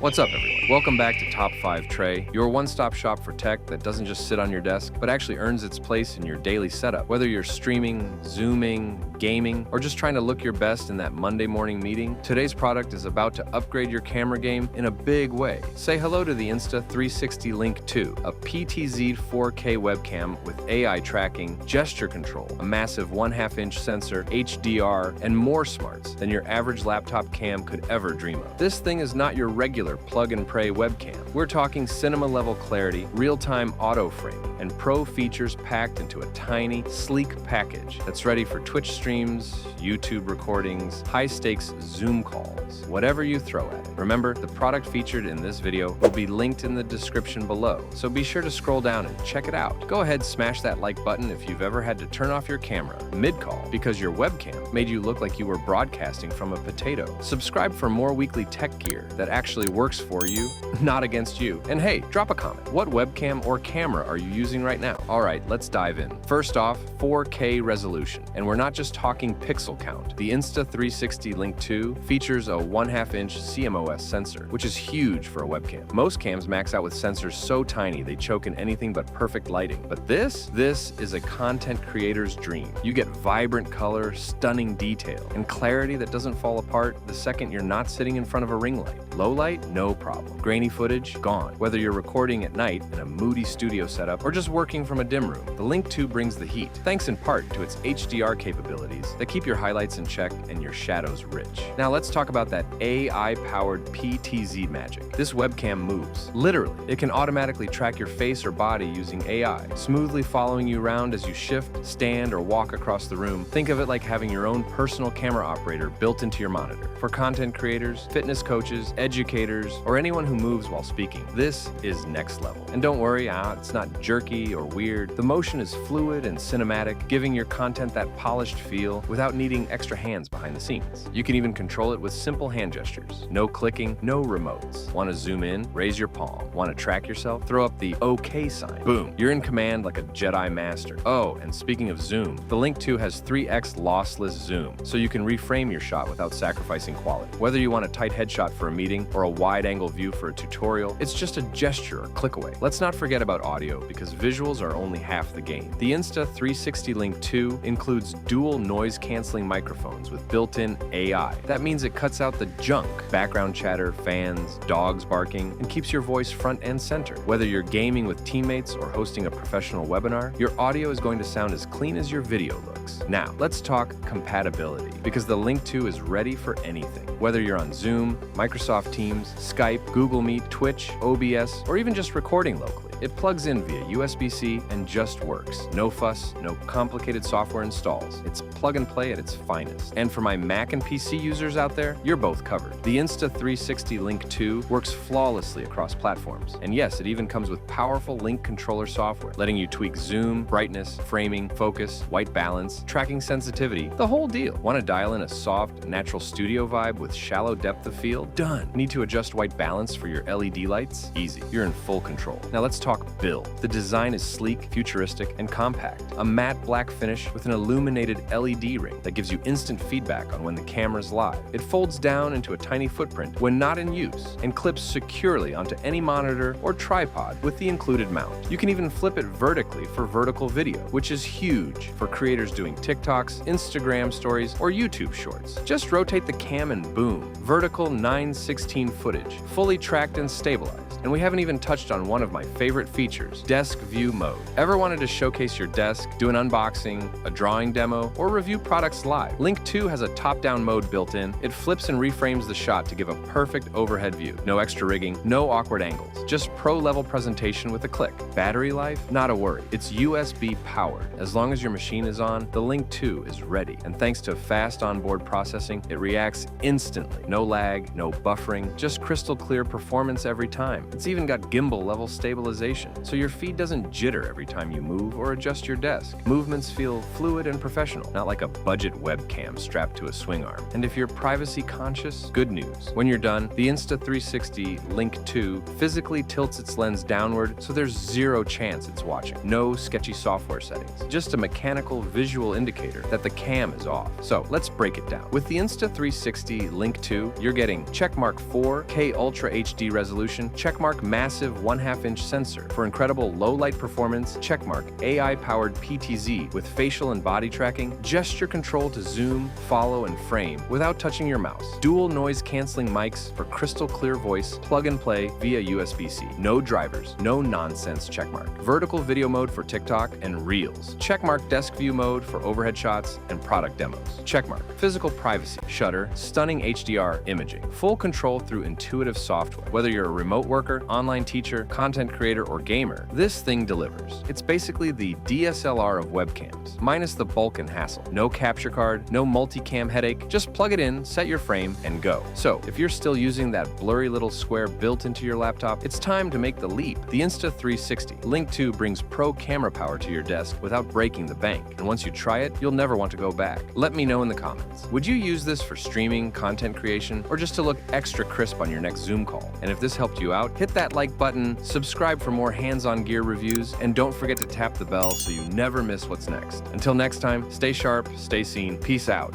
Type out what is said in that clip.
What's up, everyone? Welcome back to Top 5 Tray, your one-stop shop for tech that doesn't just sit on your desk, but actually earns its place in your daily setup. Whether you're streaming, zooming, gaming, or just trying to look your best in that Monday morning meeting, today's product is about to upgrade your camera game in a big way. Say hello to the Insta360 Link 2, a PTZ 4K webcam with AI tracking, gesture control, a massive 1/2-inch sensor, HDR, and more smarts than your average laptop cam could ever dream of. This thing is not your regular plug-and-play webcam. We're talking cinema-level clarity, real-time auto framing, and pro features packed into a tiny, sleek package that's ready for Twitch streams, YouTube recordings, high-stakes Zoom calls, whatever you throw at it. Remember, the product featured in this video will be linked in the description below, so be sure to scroll down and check it out. Go ahead, smash that like button if you've ever had to turn off your camera mid-call because your webcam made you look like you were broadcasting from a potato. Subscribe for more weekly tech gear that actually works for you, not against you. And hey, drop a comment. What webcam or camera are you using right now? All right, let's dive in. First off, 4K resolution. And we're not just talking pixel count. The Insta360 Link 2 features a 1/2-inch CMOS sensor, which is huge for a webcam. Most cams max out with sensors so tiny they choke in anything but perfect lighting. But this is a content creator's dream. You get vibrant color, stunning detail, and clarity that doesn't fall apart the second you're not sitting in front of a ring light. Low light, no problem. Grainy footage, gone. Whether you're recording at night in a moody studio setup or just working from a dim room, the Link 2 brings the heat, thanks in part to its HDR capabilities that keep your highlights in check and your shadows rich. Now let's talk about that AI-powered PTZ magic. This webcam moves. Literally, it can automatically track your face or body using AI, smoothly following you around as you shift, stand, or walk across the room. Think of it like having your own personal camera operator built into your monitor. For content creators, fitness coaches, educators, or anyone who moves while speaking, this is next level. And don't worry, it's not jerky or weird. The motion is fluid and cinematic, giving your content that polished feel without needing extra hands behind the scenes. You can even control it with simple hand gestures. No clicking, no remotes. Want to zoom in? Raise your palm. Want to track yourself? Throw up the OK sign. Boom, you're in command like a Jedi Master. Oh, and speaking of zoom, the Link 2 has 3x lossless zoom, so you can reframe your shot without sacrificing quality. Whether you want a tight headshot for a meeting or a wide-angle view for a tutorial, it's just a gesture or click away. Let's not forget about audio, because visuals are only half the game. The Insta360 Link 2 includes dual noise-canceling microphones with built-in AI. That means it cuts out the junk, background chatter, fans, dogs barking, and keeps your voice front and center. Whether you're gaming with teammates or hosting a professional webinar, your audio is going to sound as clean as your video looks. Now, let's talk compatibility, because the Link 2 is ready for anything. Whether you're on Zoom, Microsoft Teams, Skype, Google Meet, Twitch, OBS, or even just recording locally, it plugs in via USB-C and just works. No fuss, no complicated software installs. It's plug and play at its finest. And for my Mac and PC users out there, you're both covered. The Insta360 Link 2 works flawlessly across platforms. And yes, it even comes with powerful Link controller software, letting you tweak zoom, brightness, framing, focus, white balance, tracking sensitivity, the whole deal. Want to dial in a soft, natural studio vibe with shallow depth of field? Done. Need to adjust white balance for your LED lights? Easy. You're in full control. Now let's talk build. The design is sleek, futuristic, and compact. A matte black finish with an illuminated LED ring that gives you instant feedback on when the camera's live. It folds down into a tiny footprint when not in use and clips securely onto any monitor or tripod with the included mount. You can even flip it vertically for vertical video, which is huge for creators doing TikToks, Instagram stories, or YouTube shorts. Just rotate the cam and boom, vertical 9:16 footage, fully tracked and stabilized. And we haven't even touched on one of my favorite features, desk view mode. Ever wanted to showcase your desk, do an unboxing, a drawing demo, or review products live? Link 2 has a top-down mode built in. It flips and reframes the shot to give a perfect overhead view. No extra rigging, no awkward angles, just pro-level presentation with a click. Battery life? Not a worry. It's USB powered. As long as your machine is on, the Link 2 is ready. And thanks to fast onboard processing, it reacts instantly. No lag, no buffering, just crystal clear performance every time. It's even got gimbal level stabilization, so your feed doesn't jitter every time you move or adjust your desk. Movements feel fluid and professional, not like a budget webcam strapped to a swing arm. And if you're privacy conscious, good news. When you're done, the Insta360 Link 2 physically tilts its lens downward, so there's zero chance it's watching. No sketchy software settings, just a mechanical visual indicator that the cam is off. So let's break it down. With the Insta360 Link 2, you're getting checkmark 4K Ultra HD resolution, checkmark massive 1/2 inch sensor for incredible low light performance, checkmark AI-powered PTZ with facial and body tracking, gesture control to zoom, follow, and frame without touching your mouse, dual noise-canceling mics for crystal clear voice, plug and play via USB-C, no drivers, no nonsense checkmark, vertical video mode for TikTok and Reels, checkmark desk view mode for overhead shots and product demos, checkmark physical privacy, shutter, stunning HDR imaging, full control through intuitive software. Whether you're a remote worker, online teacher, content creator, or gamer, this thing delivers. It's basically the DSLR of webcams, minus the bulk and hassle. No capture card, no multicam headache, just plug it in, set your frame, and go. So, if you're still using that blurry little square built into your laptop, it's time to make the leap. The Insta360 Link 2 brings pro camera power to your desk without breaking the bank, and once you try it, you'll never want to go back. Let me know in the comments. Would you use this for streaming, content creation, or just to look extra crisp on your next Zoom call? And if this helped you out, hit that like button, subscribe for more hands-on gear reviews, and don't forget to tap the bell so you never miss what's next. Until next time, stay sharp, stay seen, peace out.